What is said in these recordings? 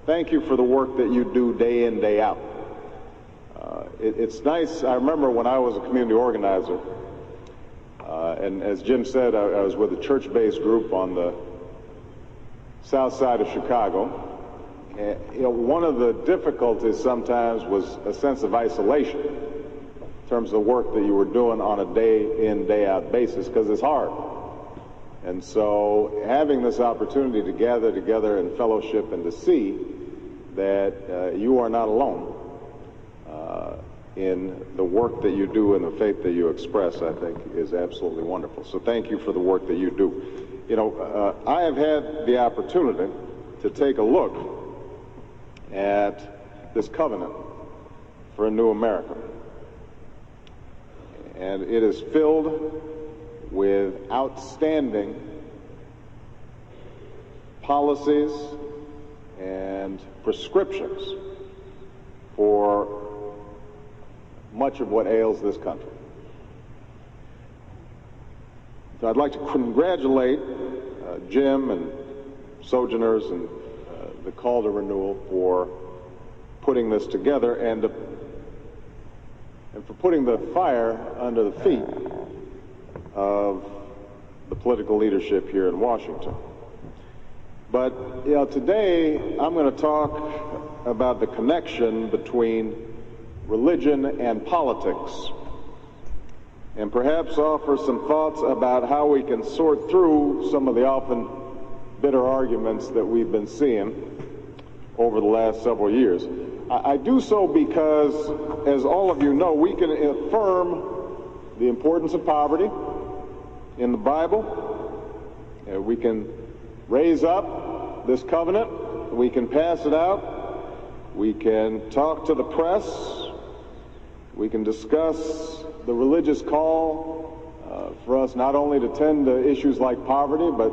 thank you for the work that you do day in, day out. It's nice. I remember when I was a community organizer, and as Jim said, I was with a church-based group on the south side of Chicago. And, one of the difficulties sometimes was a sense of isolation in terms of the work that you were doing on a day-in, day-out basis, because it's hard. And so having this opportunity to gather together in fellowship and to see that you are not alone in the work that you do and the faith that you express, I think is absolutely wonderful. So thank you for the work that you do. I have had the opportunity to take a look at this covenant for a new America. And it is filled with outstanding policies and prescriptions for much of what ails this country. So I'd like to congratulate Jim and Sojourners and the Call to Renewal for putting this together and for putting the fire under the feet of the political leadership here in Washington. But today I'm going to talk about the connection between religion and politics, and perhaps offer some thoughts about how we can sort through some of the often bitter arguments that we've been seeing over the last several years. I do so because, as all of you know, we can affirm the importance of poverty in the Bible. We can raise up this covenant. We can pass it out. We can talk to the press. We can discuss the religious call for us not only to tend to issues like poverty, but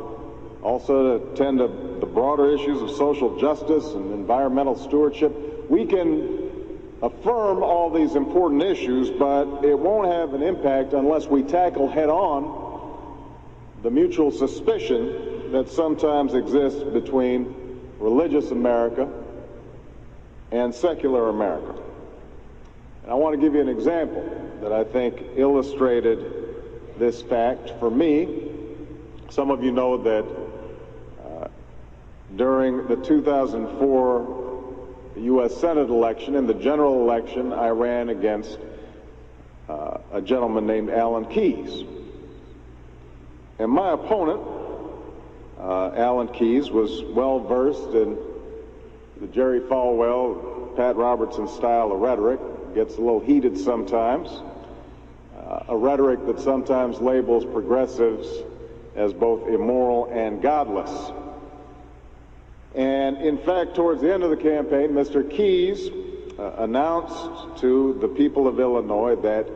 also to tend to the broader issues of social justice and environmental stewardship. We can affirm all these important issues, but it won't have an impact unless we tackle head-on the mutual suspicion that sometimes exists between religious America and secular America. And I want to give you an example that I think illustrated this fact for me. Some of you know that during the 2004 U.S. Senate election, in the general election, I ran against a gentleman named Alan Keyes. And my opponent, Alan Keyes, was well-versed in the Jerry Falwell, Pat Robertson style of rhetoric. Gets a little heated sometimes, a rhetoric that sometimes labels progressives as both immoral and godless. And in fact, towards the end of the campaign, Mr. Keyes announced to the people of Illinois that,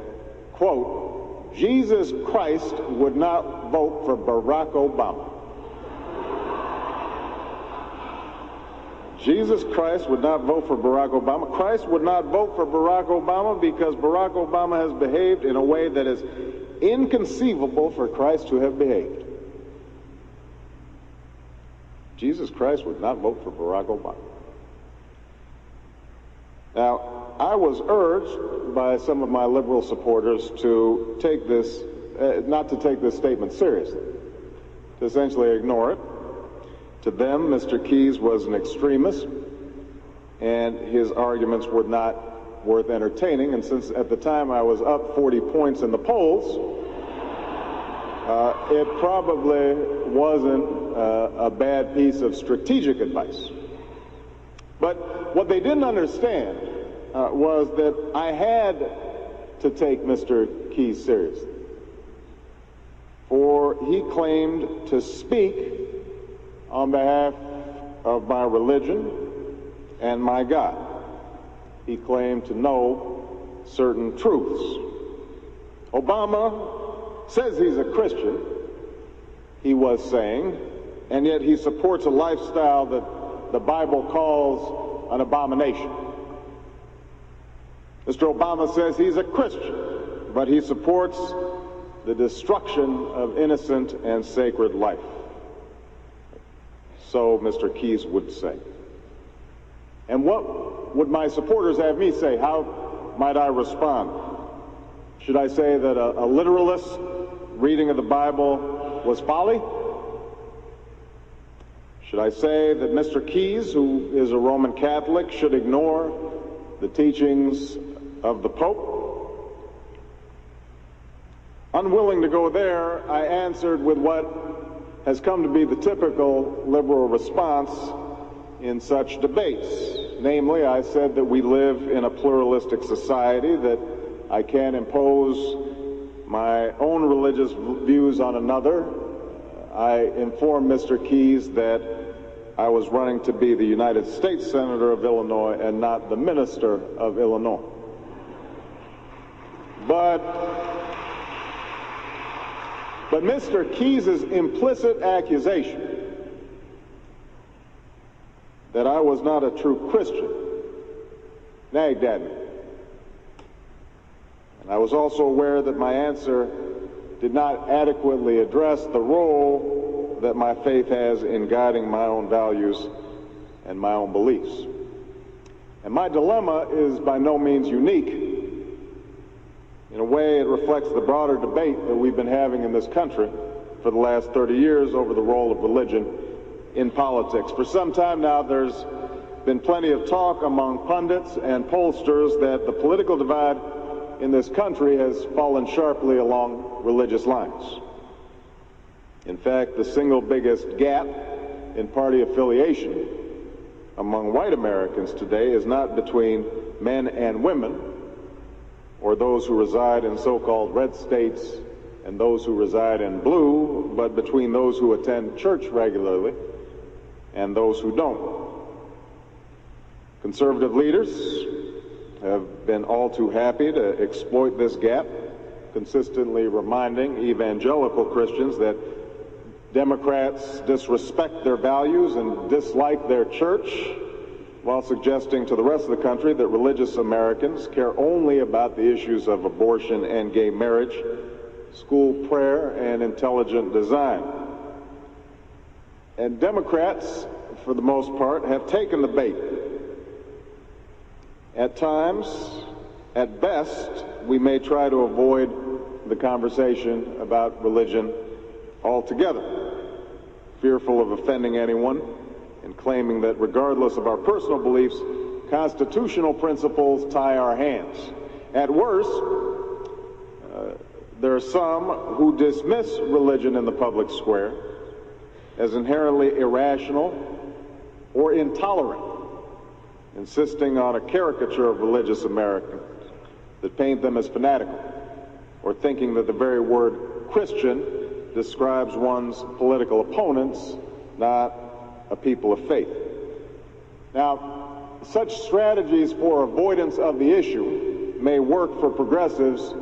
quote, Jesus Christ would not vote for Barack Obama. Jesus Christ would not vote for Barack Obama. Christ would not vote for Barack Obama because Barack Obama has behaved in a way that is inconceivable for Christ to have behaved. Jesus Christ would not vote for Barack Obama. Now, I was urged by some of my liberal supporters to take this, not to take this statement seriously, to essentially ignore it. To them, Mr. Keyes was an extremist, and his arguments were not worth entertaining. And since at the time I was up 40 points in the polls, it probably wasn't a bad piece of strategic advice. But what they didn't understand was that I had to take Mr. Keyes seriously, for he claimed to speak on behalf of my religion and my God. He claimed to know certain truths. Obama says he's a Christian, he was saying, and yet he supports a lifestyle that the Bible calls an abomination. Mr. Obama says he's a Christian, but he supports the destruction of innocent and sacred life. So Mr. Keyes would say. And what would my supporters have me say? How might I respond? Should I say that a literalist reading of the Bible was folly? Should I say that Mr. Keyes, who is a Roman Catholic, should ignore the teachings of the Pope? Unwilling to go there, I answered with what has come to be the typical liberal response in such debates. Namely, I said that we live in a pluralistic society, that I can't impose my own religious views on another. I informed Mr. Keyes that I was running to be the United States Senator of Illinois and not the Minister of Illinois. But Mr. Keyes' implicit accusation that I was not a true Christian nagged at me. And I was also aware that my answer did not adequately address the role that my faith has in guiding my own values and my own beliefs. And my dilemma is by no means unique. In a way, it reflects the broader debate that we've been having in this country for the last 30 years over the role of religion in politics. For some time now, there's been plenty of talk among pundits and pollsters that the political divide in this country has fallen sharply along religious lines. In fact, the single biggest gap in party affiliation among white Americans today is not between men and women, or those who reside in so-called red states and those who reside in blue, but between those who attend church regularly and those who don't. Conservative leaders have been all too happy to exploit this gap, consistently reminding evangelical Christians that Democrats disrespect their values and dislike their church, while suggesting to the rest of the country that religious Americans care only about the issues of abortion and gay marriage, school prayer, and intelligent design. And Democrats, for the most part, have taken the bait. At times, at best, we may try to avoid the conversation about religion altogether, fearful of offending anyone and claiming that regardless of our personal beliefs, constitutional principles tie our hands. At worst, there are some who dismiss religion in the public square as inherently irrational or intolerant, insisting on a caricature of religious Americans that paint them as fanatical, or thinking that the very word Christian describes one's political opponents, not a people of faith. Now, such strategies for avoidance of the issue may work for progressives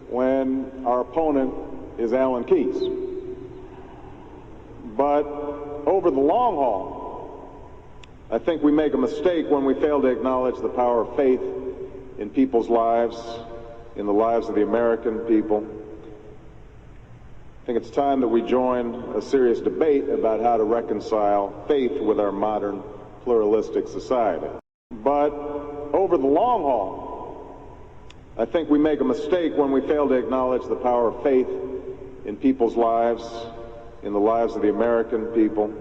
when our opponent is Alan Keyes. But over the long haul, I think we make a mistake when we fail to acknowledge the power of faith in people's lives, in the lives of the American people. I think it's time that we join a serious debate about how to reconcile faith with our modern pluralistic society. But over the long haul, I think we make a mistake when we fail to acknowledge the power of faith in people's lives, in the lives of the American people.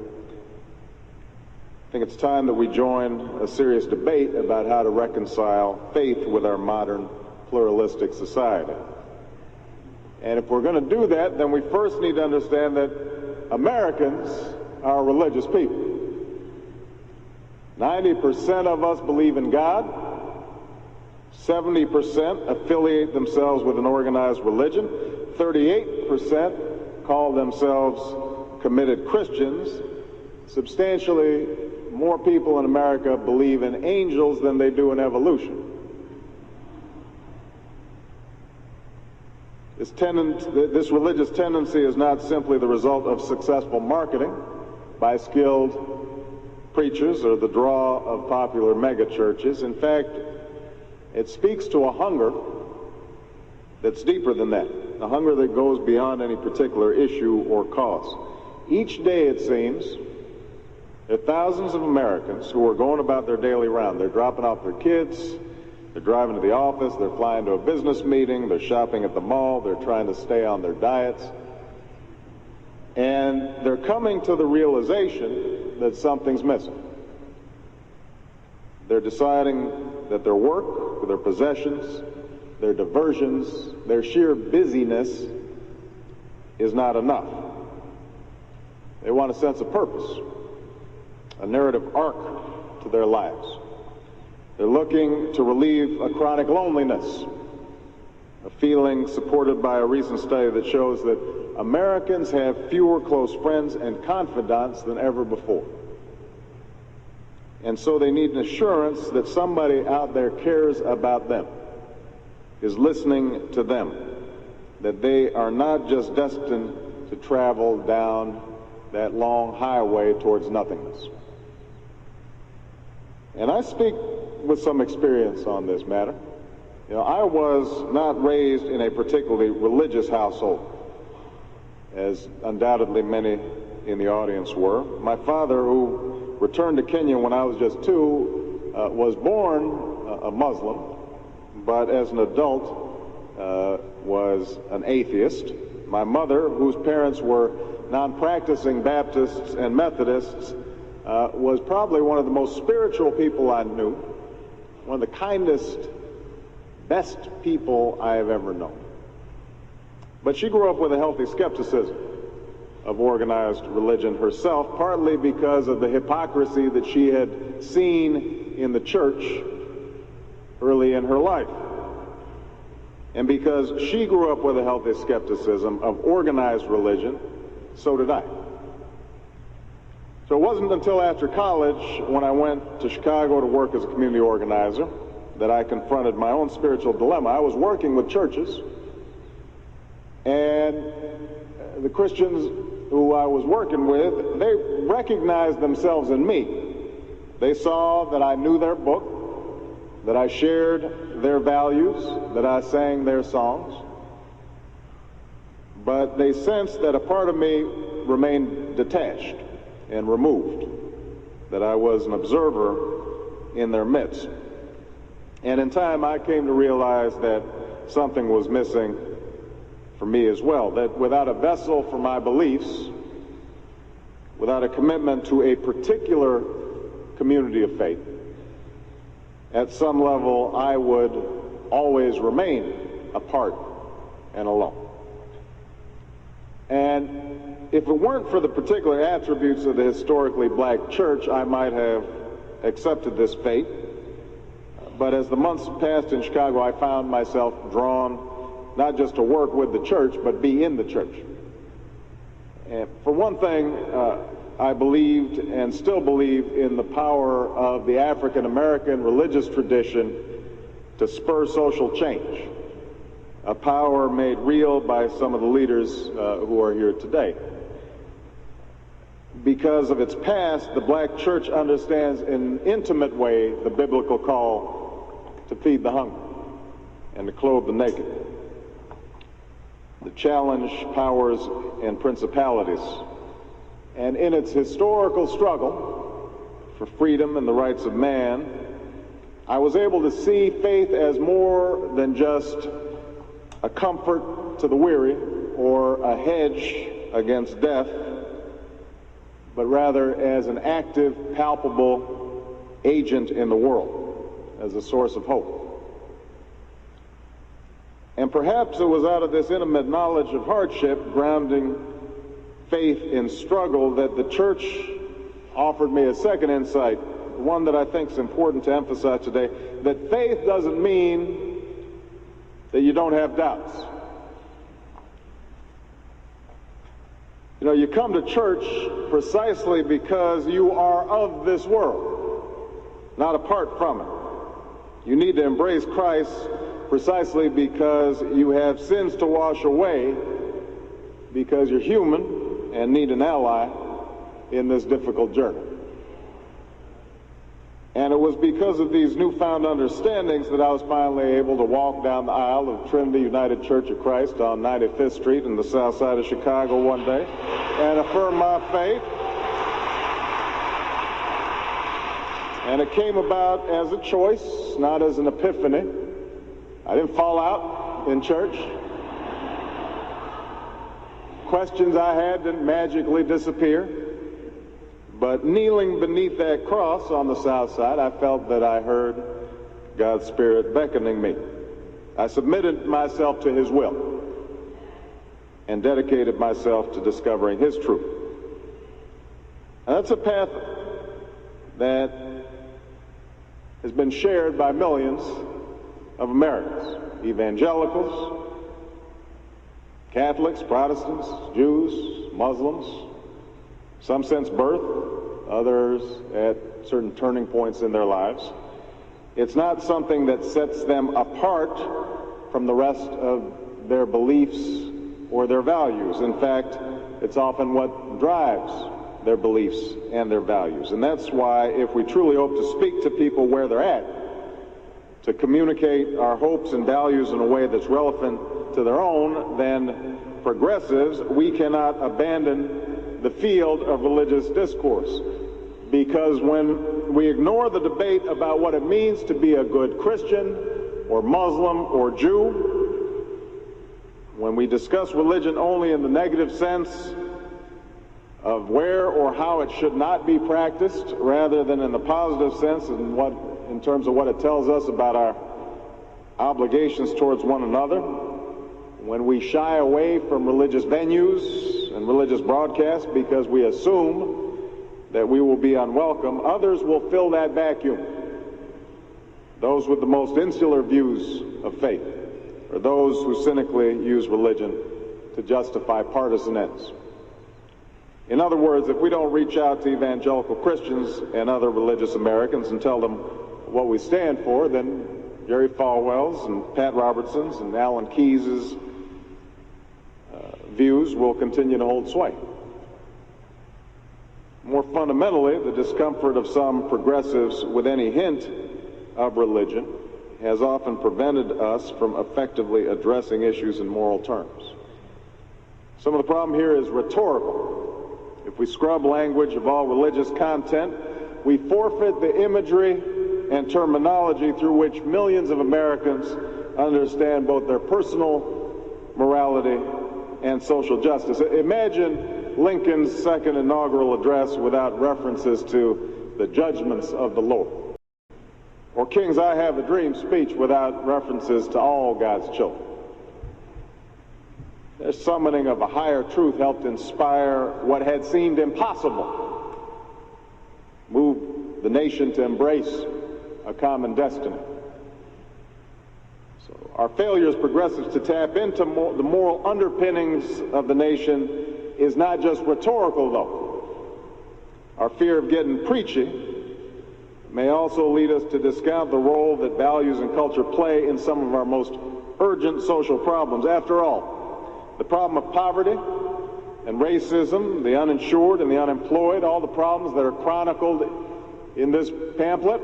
I think it's time that we join a serious debate about how to reconcile faith with our modern pluralistic society. And if we're going to do that, then we first need to understand that Americans are religious people. 90% of us believe in God. 70% affiliate themselves with an organized religion. 38% call themselves committed Christians. Substantially more people in America believe in angels than they do in evolution. This religious tendency is not simply the result of successful marketing by skilled preachers or the draw of popular megachurches. In fact, it speaks to a hunger that's deeper than that, a hunger that goes beyond any particular issue or cause. Each day, it seems, There are thousands of Americans who are going about their daily round. They're dropping off their kids, they're driving to the office, they're flying to a business meeting, they're shopping at the mall, they're trying to stay on their diets. And they're coming to the realization that something's missing. They're deciding that their work, their possessions, their diversions, their sheer busyness is not enough. They want a sense of purpose, a narrative arc to their lives. They're looking to relieve a chronic loneliness, a feeling supported by a recent study that shows that Americans have fewer close friends and confidants than ever before. And so they need an assurance that somebody out there cares about them, is listening to them, that they are not just destined to travel down that long highway towards nothingness. And I speak with some experience on this matter. You know, I was not raised in a particularly religious household, as undoubtedly many in the audience were. My father, who returned to Kenya when I was just 2, was born a Muslim, but as an adult was an atheist. My mother, whose parents were non-practicing Baptists and Methodists, was probably one of the most spiritual people I knew, one of the kindest, best people I have ever known. But she grew up with a healthy skepticism of organized religion herself, partly because of the hypocrisy that she had seen in the church early in her life. And because she grew up with a healthy skepticism of organized religion, so did I. So it wasn't until after college, when I went to Chicago to work as a community organizer, that I confronted my own spiritual dilemma. I was working with churches, and the Christians who I was working with, they recognized themselves in me. They saw that I knew their book, that I shared their values, that I sang their songs. But they sensed that a part of me remained detached and removed, that I was an observer in their midst. And in time, I came to realize that something was missing for me as well, that without a vessel for my beliefs, without a commitment to a particular community of faith, at some level, I would always remain apart and alone. And if it weren't for the particular attributes of the historically black church, I might have accepted this fate. But as the months passed in Chicago, I found myself drawn not just to work with the church, but be in the church. And for one thing, I believed and still believe in the power of the African American religious tradition to spur social change, a power made real by some of the leaders who are here today. Because of its past, the black church understands in an intimate way the biblical call to feed the hungry and to clothe the naked, to challenge powers and principalities. And in its historical struggle for freedom and the rights of man, I was able to see faith as more than just a comfort to the weary or a hedge against death, but rather as an active, palpable agent in the world, as a source of hope. And perhaps it was out of this intimate knowledge of hardship, grounding faith in struggle, that the church offered me a second insight, one that I think is important to emphasize today, that faith doesn't mean that you don't have doubts. You know, you come to church precisely because you are of this world, not apart from it. You need to embrace Christ precisely because you have sins to wash away, because you're human and need an ally in this difficult journey. And it was because of these newfound understandings that I was finally able to walk down the aisle of Trinity United Church of Christ on 95th Street in the south side of Chicago one day and affirm my faith And it came about as a choice, not as an epiphany. I didn't fall out in church. Questions I had didn't magically disappear. But kneeling beneath that cross on the south side, I felt that I heard God's Spirit beckoning me. I submitted myself to His will and dedicated myself to discovering His truth. And that's a path that has been shared by millions of Americans, evangelicals, Catholics, Protestants, Jews, Muslims, some since birth, others at certain turning points in their lives. It's not something that sets them apart from the rest of their beliefs or their values. In fact, it's often what drives their beliefs and their values. And that's why if we truly hope to speak to people where they're at, to communicate our hopes and values in a way that's relevant to their own, then progressives, we cannot abandon the field of religious discourse. Because when we ignore the debate about what it means to be a good Christian or Muslim or Jew, when we discuss religion only in the negative sense of where or how it should not be practiced, rather than in the positive sense in terms of what it tells us about our obligations towards one another, when we shy away from religious venues and religious broadcasts because we assume that we will be unwelcome, others will fill that vacuum. Those with the most insular views of faith, or those who cynically use religion to justify partisan ends. In other words, if we don't reach out to evangelical Christians and other religious Americans and tell them what we stand for, then Jerry Falwell's and Pat Robertson's and Alan Keyes's views will continue to hold sway. More fundamentally, the discomfort of some progressives with any hint of religion has often prevented us from effectively addressing issues in moral terms. Some of the problem here is rhetorical. If we scrub language of all religious content, we forfeit the imagery and terminology through which millions of Americans understand both their personal morality and social justice. Imagine Lincoln's second inaugural address without references to the judgments of the Lord, or King's I Have a Dream speech without references to all God's children. Their summoning of a higher truth helped inspire what had seemed impossible, move the nation to embrace a common destiny. So our failure as progressives to tap into the moral underpinnings of the nation is not just rhetorical, though. Our fear of getting preachy may also lead us to discount the role that values and culture play in some of our most urgent social problems. After all, the problem of poverty and racism, the uninsured and the unemployed, all the problems that are chronicled in this pamphlet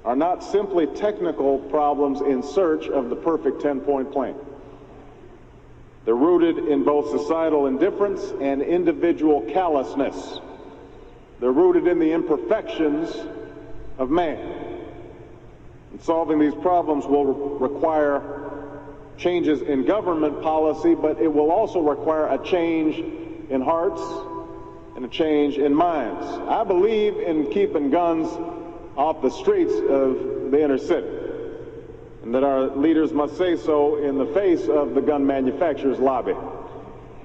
are not simply technical problems in search of the perfect 10-point plan. They're rooted in both societal indifference and individual callousness. They're rooted in the imperfections of man. And solving these problems will require changes in government policy, but it will also require a change in hearts and a change in minds. I believe in keeping guns off the streets of the inner city, and that our leaders must say so in the face of the gun manufacturers' lobby.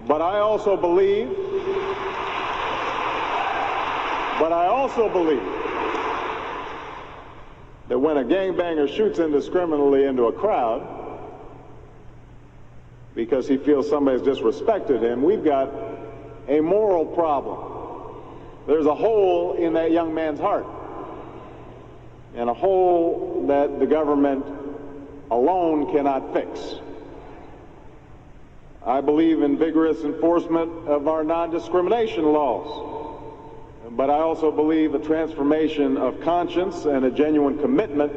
But I also believe that when a gangbanger shoots indiscriminately into a crowd because he feels somebody's disrespected him, we've got a moral problem. There's a hole in that young man's heart, and a hole that the government alone cannot fix. I believe in vigorous enforcement of our non-discrimination laws, but I also believe a transformation of conscience and a genuine commitment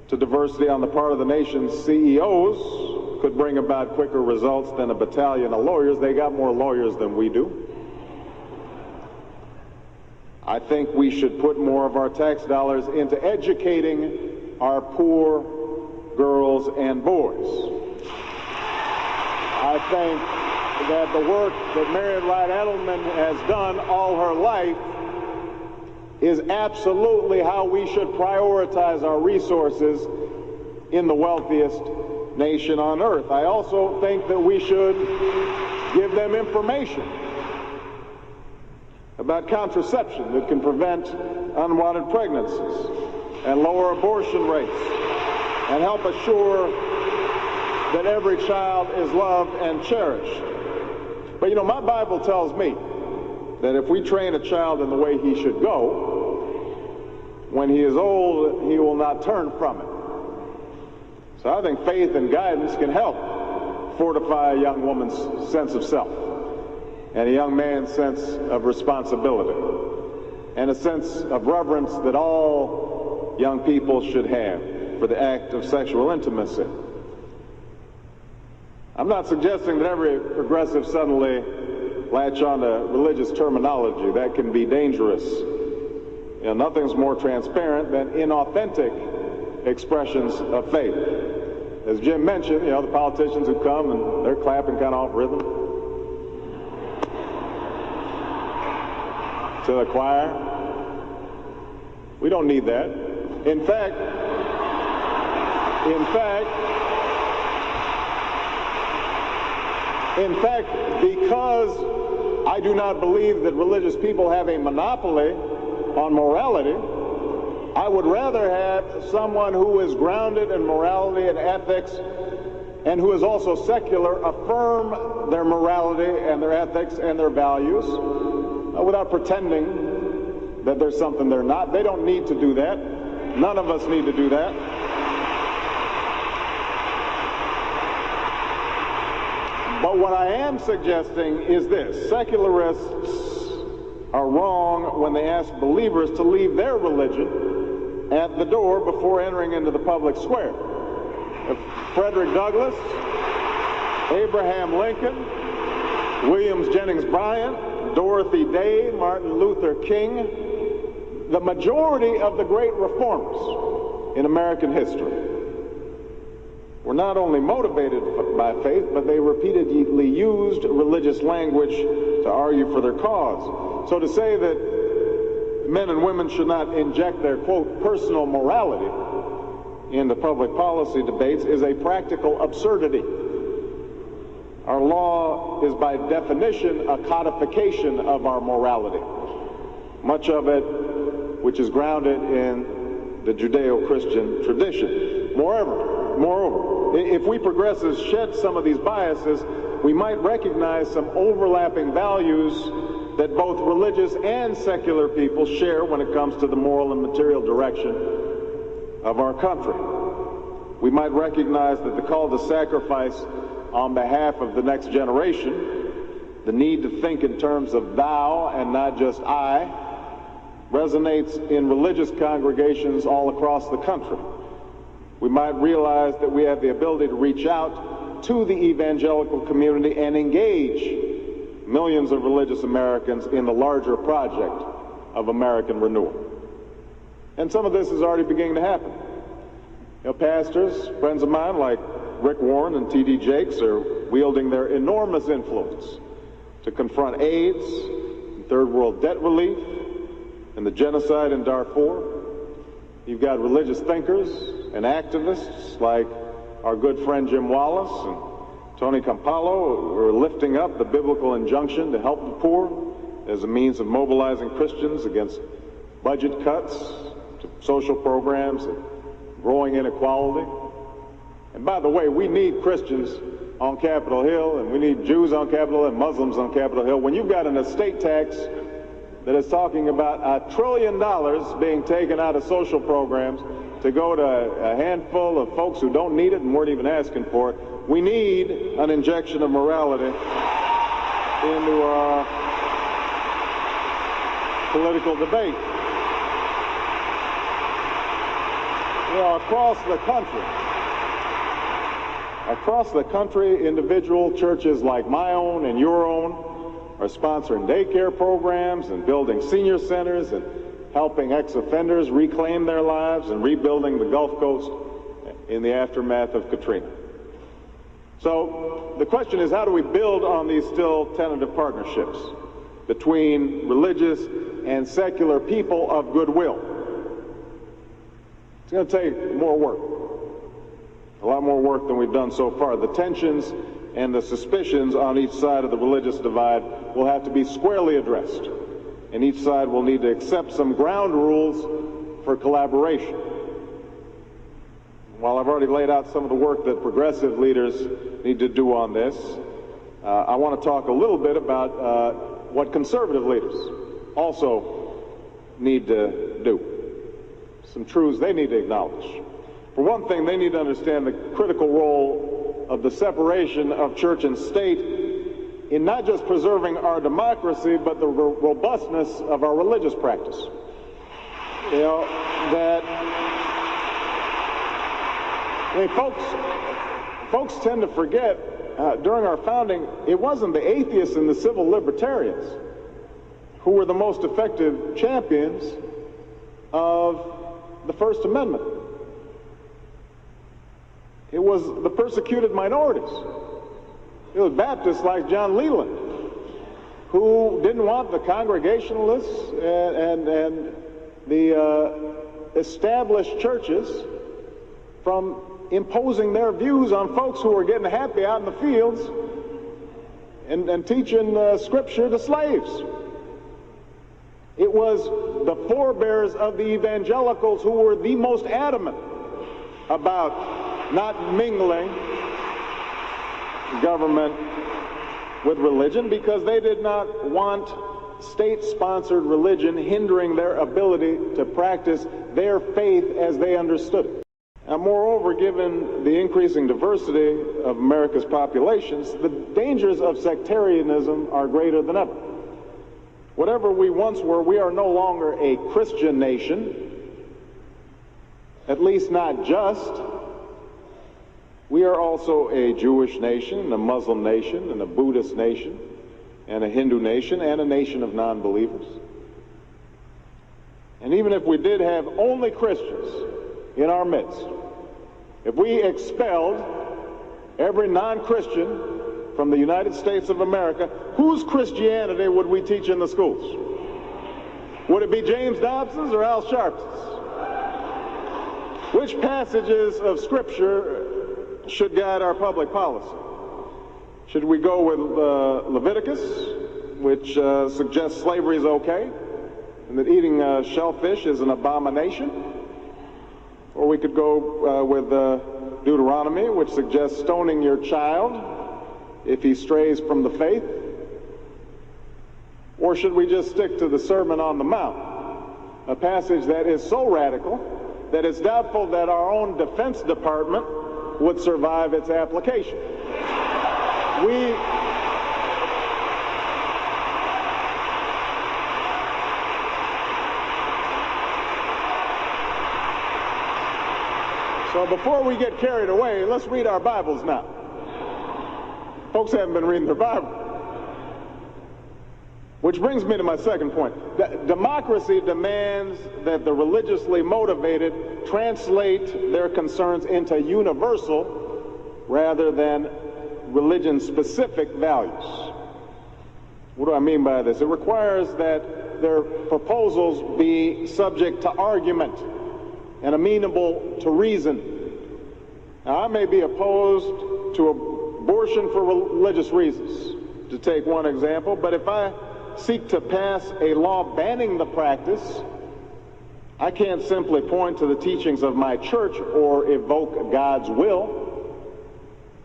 to diversity on the part of the nation's CEOs could bring about quicker results than a battalion of lawyers. They got more lawyers than we do. I think we should put more of our tax dollars into educating our poor girls and boys. I think that the work that Marian Wright Edelman has done all her life is absolutely how we should prioritize our resources in the wealthiest nation on earth. I also think that we should give them information about contraception that can prevent unwanted pregnancies and lower abortion rates and help assure that every child is loved and cherished. But you know, my Bible tells me that if we train a child in the way he should go, when he is old, he will not turn from it. So I think faith and guidance can help fortify a young woman's sense of self and a young man's sense of responsibility and a sense of reverence that all young people should have for the act of sexual intimacy. I'm not suggesting that every progressive suddenly latch on to religious terminology. That can be dangerous. You know, nothing's more transparent than inauthentic expressions of faith. As Jim mentioned, you know, the politicians who come and they're clapping kind of off rhythm to the choir. We don't need that. In fact, because I do not believe that religious people have a monopoly on morality, I would rather have someone who is grounded in morality and ethics and who is also secular affirm their morality and their ethics and their values without pretending that there's something they're not. They don't need to do that. None of us need to do that. But what I am suggesting is this: secularists are wrong when they ask believers to leave their religion at the door before entering into the public square. Frederick Douglass, Abraham Lincoln, Williams Jennings Bryan, Dorothy Day, Martin Luther King, the majority of the great reformers in American history were not only motivated by faith, but they repeatedly used religious language to argue for their cause. So to say that men and women should not inject their, quote, personal morality into public policy debates is a practical absurdity. Our law is by definition a codification of our morality, much of it which is grounded in the Judeo-Christian tradition. Moreover, if we progressives shed some of these biases, we might recognize some overlapping values that both religious and secular people share when it comes to the moral and material direction of our country. We might recognize that the call to sacrifice on behalf of the next generation, the need to think in terms of thou and not just I, resonates in religious congregations all across the country. We might realize that we have the ability to reach out to the evangelical community and engage millions of religious Americans in the larger project of American renewal. And some of this is already beginning to happen. You know, pastors, friends of mine like Rick Warren and T.D. Jakes are wielding their enormous influence to confront AIDS, third world debt relief, and the genocide in Darfur. You've got religious thinkers and activists like our good friend Jim Wallace and Tony Campolo, who are lifting up the biblical injunction to help the poor as a means of mobilizing Christians against budget cuts to social programs and growing inequality. And by the way, we need Christians on Capitol Hill, and we need Jews on Capitol Hill and Muslims on Capitol Hill. When you've got an estate tax that is talking about $1 trillion being taken out of social programs to go to a handful of folks who don't need it and weren't even asking for it, we need an injection of morality into our political debate. You know, across the country, individual churches like my own and your own are sponsoring daycare programs and building senior centers and helping ex-offenders reclaim their lives and rebuilding the Gulf Coast in the aftermath of Katrina. So the question is, how do we build on these still tentative partnerships between religious and secular people of goodwill? It's going to take more work, a lot more work than we've done so far. The tensions and the suspicions on each side of the religious divide will have to be squarely addressed, and each side will need to accept some ground rules for collaboration. While I've already laid out some of the work that progressive leaders need to do on this, I want to talk a little bit about what conservative leaders also need to do. Some truths they need to acknowledge. For one thing, they need to understand the critical role of the separation of church and state in not just preserving our democracy, but the robustness of our religious practice. You know, that, I mean, folks tend to forget, during our founding, it wasn't the atheists and the civil libertarians who were the most effective champions of the First Amendment. It was the persecuted minorities. It was Baptists like John Leland who didn't want the Congregationalists and the established churches from imposing their views on folks who were getting happy out in the fields and teaching Scripture to slaves. It was the forebears of the evangelicals who were the most adamant about not mingling government with religion, because they did not want state-sponsored religion hindering their ability to practice their faith as they understood it. And moreover, given the increasing diversity of America's populations, the dangers of sectarianism are greater than ever. Whatever we once were, we are no longer a Christian nation, at least not just. We are also a Jewish nation, a Muslim nation, and a Buddhist nation, and a Hindu nation, and a nation of non-believers. And even if we did have only Christians in our midst, if we expelled every non-Christian from the United States of America, whose Christianity would we teach in the schools? Would it be James Dobson's or Al Sharpton's? Which passages of Scripture should guide our public policy? Should we go with Leviticus, which suggests slavery is okay, and that eating shellfish is an abomination? Or we could go with Deuteronomy, which suggests stoning your child if he strays from the faith? Or should we just stick to the Sermon on the Mount, a passage that is so radical that it's doubtful that our own Defense Department would survive its application? So before we get carried away, let's read our Bibles now. Folks haven't been reading their Bible. Which brings me to my second point. Democracy demands that the religiously motivated translate their concerns into universal rather than religion-specific values. What do I mean by this? It requires that their proposals be subject to argument and amenable to reason. Now, I may be opposed to abortion for religious reasons, to take one example, but if I seek to pass a law banning the practice, I can't simply point to the teachings of my church or evoke God's will.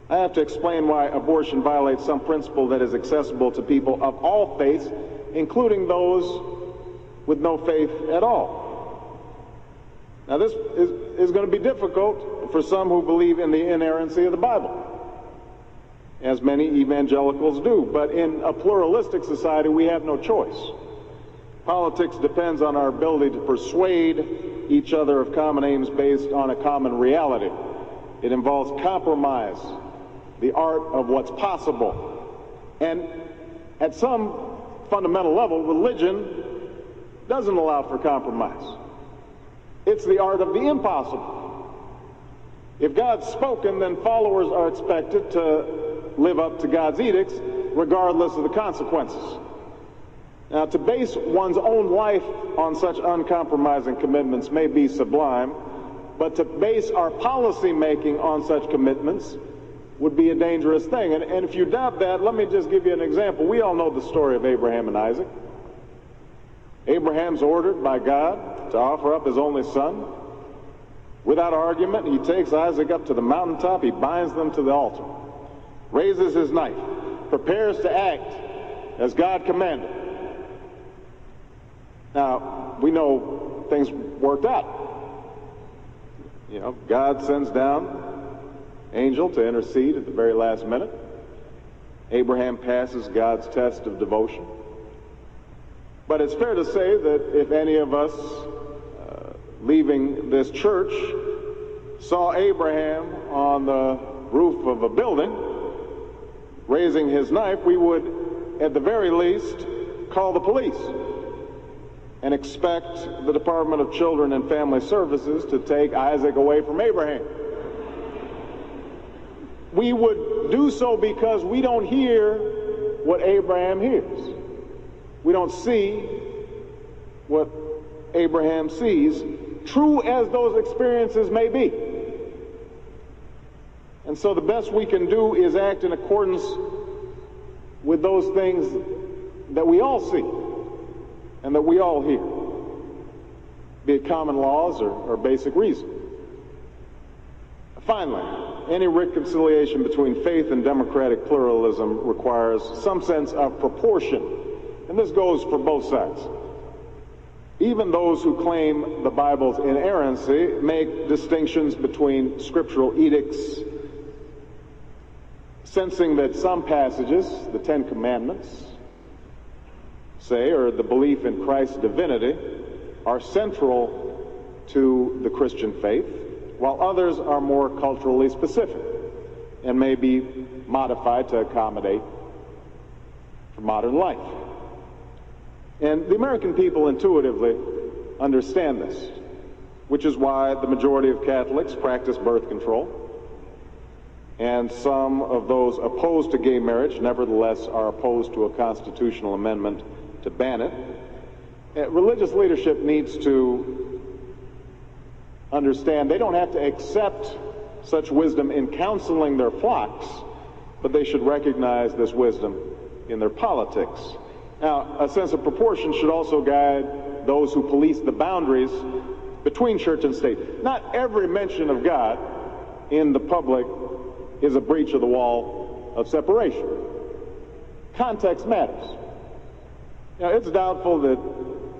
I have to explain why abortion violates some principle that is accessible to people of all faiths, including those with no faith at all. Now, this is going to be difficult for some who believe in the inerrancy of the Bible, as many evangelicals do. But in a pluralistic society, we have no choice. Politics depends on our ability to persuade each other of common aims based on a common reality. It involves compromise, the art of what's possible. And At some fundamental level, religion doesn't allow for compromise. It's the art of the impossible. If God's spoken, then followers are expected to live up to God's edicts, regardless of the consequences. Now, to base one's own life on such uncompromising commitments may be sublime, but to base our policy making on such commitments would be a dangerous thing. And if you doubt that, let me just give you an example. We all know the story of Abraham and Isaac. Abraham's ordered by God to offer up his only son. Without argument, he takes Isaac up to the mountaintop, he binds them to the altar, raises his knife, prepares to act as God commanded. Now, we know things worked out. You know, God sends down angel to intercede at the very last minute. Abraham passes God's test of devotion. But it's fair to say that if any of us leaving this church saw Abraham on the roof of a building raising his knife, we would at the very least call the police and expect the Department of Children and Family Services to take Isaac away from Abraham. We would do so because we don't hear what Abraham hears. We don't see what Abraham sees, true as those experiences may be. And so the best we can do is act in accordance with those things that we all see and that we all hear, be it common laws or basic reason. Finally, any reconciliation between faith and democratic pluralism requires some sense of proportion. And this goes for both sides. Even those who claim the Bible's inerrancy make distinctions between scriptural edicts, sensing that some passages, the Ten Commandments, say, or the belief in Christ's divinity, are central to the Christian faith, while others are more culturally specific and may be modified to accommodate for modern life. And the American people intuitively understand this, which is why the majority of Catholics practice birth control, and some of those opposed to gay marriage nevertheless are opposed to a constitutional amendment to ban it. Religious leadership needs to understand they don't have to accept such wisdom in counseling their flocks, but they should recognize this wisdom in their politics. Now, a sense of proportion should also guide those who police the boundaries between church and state. Not every mention of God in the public is a breach of the wall of separation. Context matters. Now, it's doubtful that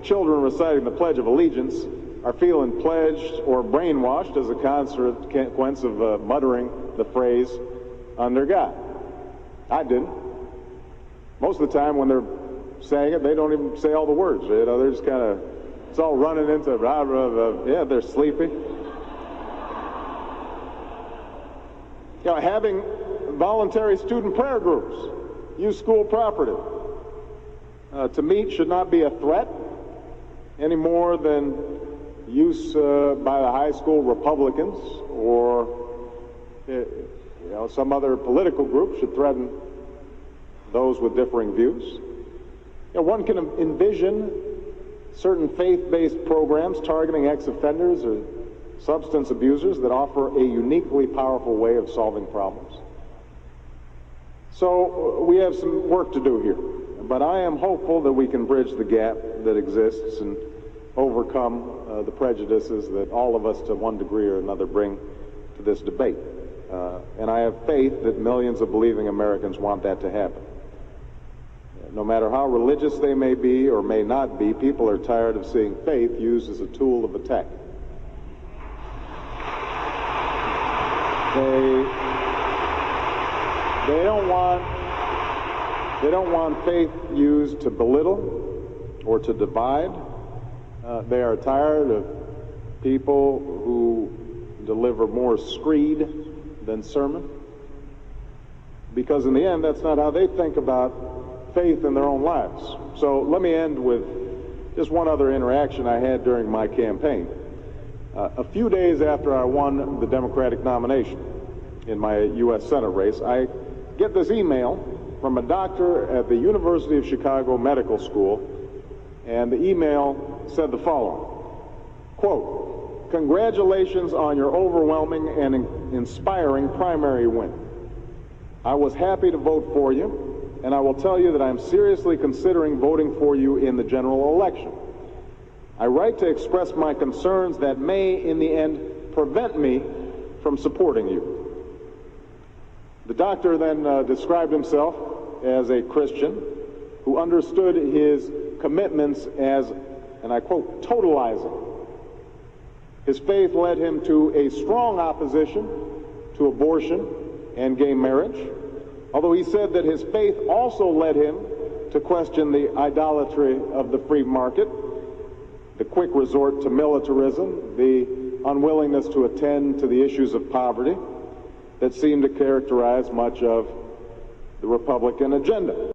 children reciting the Pledge of Allegiance are feeling pledged or brainwashed as a consequence of muttering the phrase, under God. I didn't. Most of the time when they're saying it, they don't even say all the words. You know, they're just kind of, it's all running into, yeah, they're sleepy. You know, having voluntary student prayer groups use school property to meet should not be a threat any more than use by the high school Republicans or some other political group should threaten those with differing views. One can envision certain faith-based programs targeting ex-offenders or substance abusers that offer a uniquely powerful way of solving problems. So we have some work to do here, but I am hopeful that we can bridge the gap that exists and overcome the prejudices that all of us to one degree or another bring to this debate. And I have faith that millions of believing Americans want that to happen. No matter how religious they may be or may not be, people are tired of seeing faith used as a tool of attack. They don't want faith used to belittle or to divide. They are tired of people who deliver more screed than sermon. Because in the end, that's not how they think about faith in their own lives. So let me end with just one other interaction I had during my campaign. A few days after I won the Democratic nomination in my U.S. Senate race, I get this email from a doctor at the University of Chicago Medical School, and the email said the following, quote, "Congratulations on your overwhelming and inspiring primary win. I was happy to vote for you, and I will tell you that I am seriously considering voting for you in the general election. I write to express my concerns that may, in the end, prevent me from supporting you." The doctor then described himself as a Christian who understood his commitments as, and I quote, totalizing. His faith led him to a strong opposition to abortion and gay marriage, although he said that his faith also led him to question the idolatry of the free market, the quick resort to militarism, the unwillingness to attend to the issues of poverty that seem to characterize much of the Republican agenda.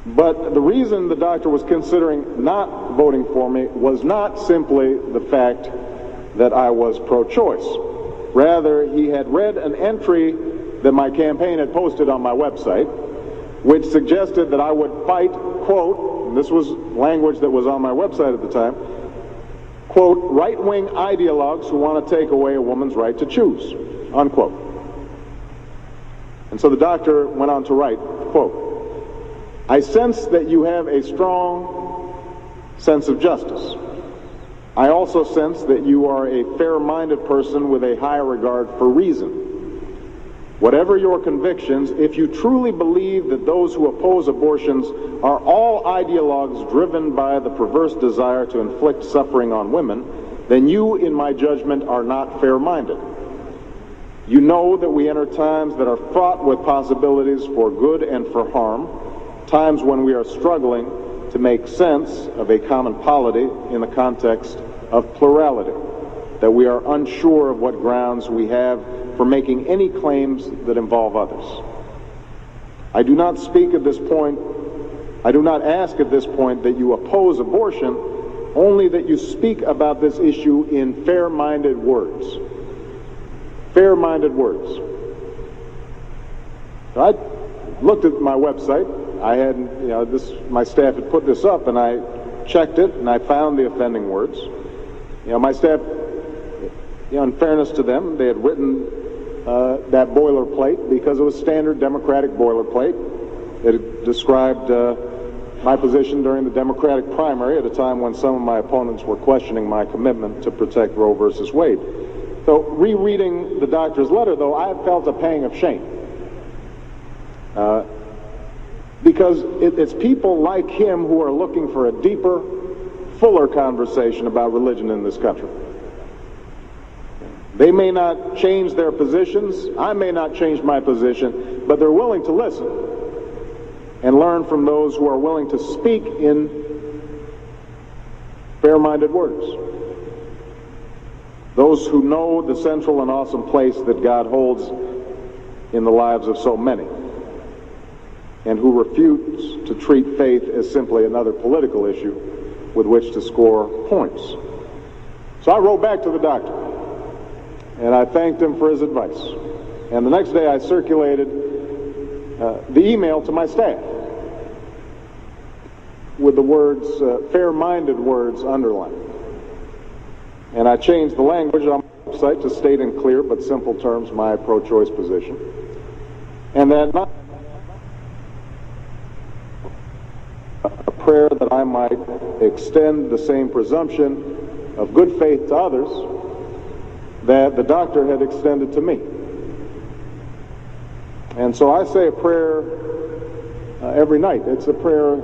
But the reason the doctor was considering not voting for me was not simply the fact that I was pro-choice. Rather, he had read an entry that my campaign had posted on my website, which suggested that I would fight, quote, and this was language that was on my website at the time, quote, "right-wing ideologues who want to take away a woman's right to choose," unquote. And so the doctor went on to write, quote, "I sense that you have a strong sense of justice. I also sense that you are a fair-minded person with a high regard for reason. Whatever your convictions, if you truly believe that those who oppose abortions are all ideologues driven by the perverse desire to inflict suffering on women, then you, in my judgment, are not fair-minded. You know that we enter times that are fraught with possibilities for good and for harm, times when we are struggling to make sense of a common polity in the context of plurality, that we are unsure of what grounds we have for making any claims that involve others. I do not ask at this point that you oppose abortion, only that you speak about this issue in fair-minded words." Fair-minded words. I looked at my website. I had, my staff had put this up, and I checked it, and I found the offending words. My staff, in fairness to them, they had written that boilerplate because it was standard Democratic boilerplate. It described my position during the Democratic primary at a time when some of my opponents were questioning my commitment to protect Roe versus Wade. So rereading the doctor's letter, though, I felt a pang of shame. Because it's people like him who are looking for a deeper, fuller conversation about religion in this country. They may not change their positions, I may not change my position, but they're willing to listen and learn from those who are willing to speak in fair-minded words. Those who know the central and awesome place that God holds in the lives of so many, and who refuse to treat faith as simply another political issue with which to score points. So I wrote back to the doctor, and I thanked him for his advice. And the next day I circulated the email to my staff with the words, fair-minded words underlined. And I changed the language on my website to state in clear but simple terms my pro-choice position. And that not a prayer that I might extend the same presumption of good faith to others that the doctor had extended to me. And so I say a prayer every night. It's a prayer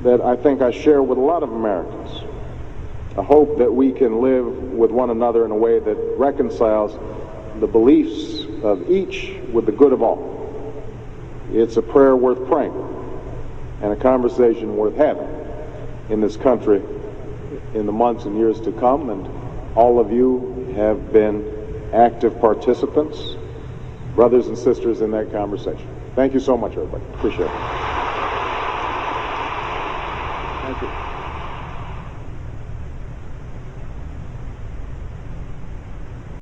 that I think I share with a lot of Americans. A hope that we can live with one another in a way that reconciles the beliefs of each with the good of all. It's a prayer worth praying and a conversation worth having in this country in the months and years to come, and all of you have been active participants, brothers and sisters in that conversation. Thank you so much, everybody. Appreciate it.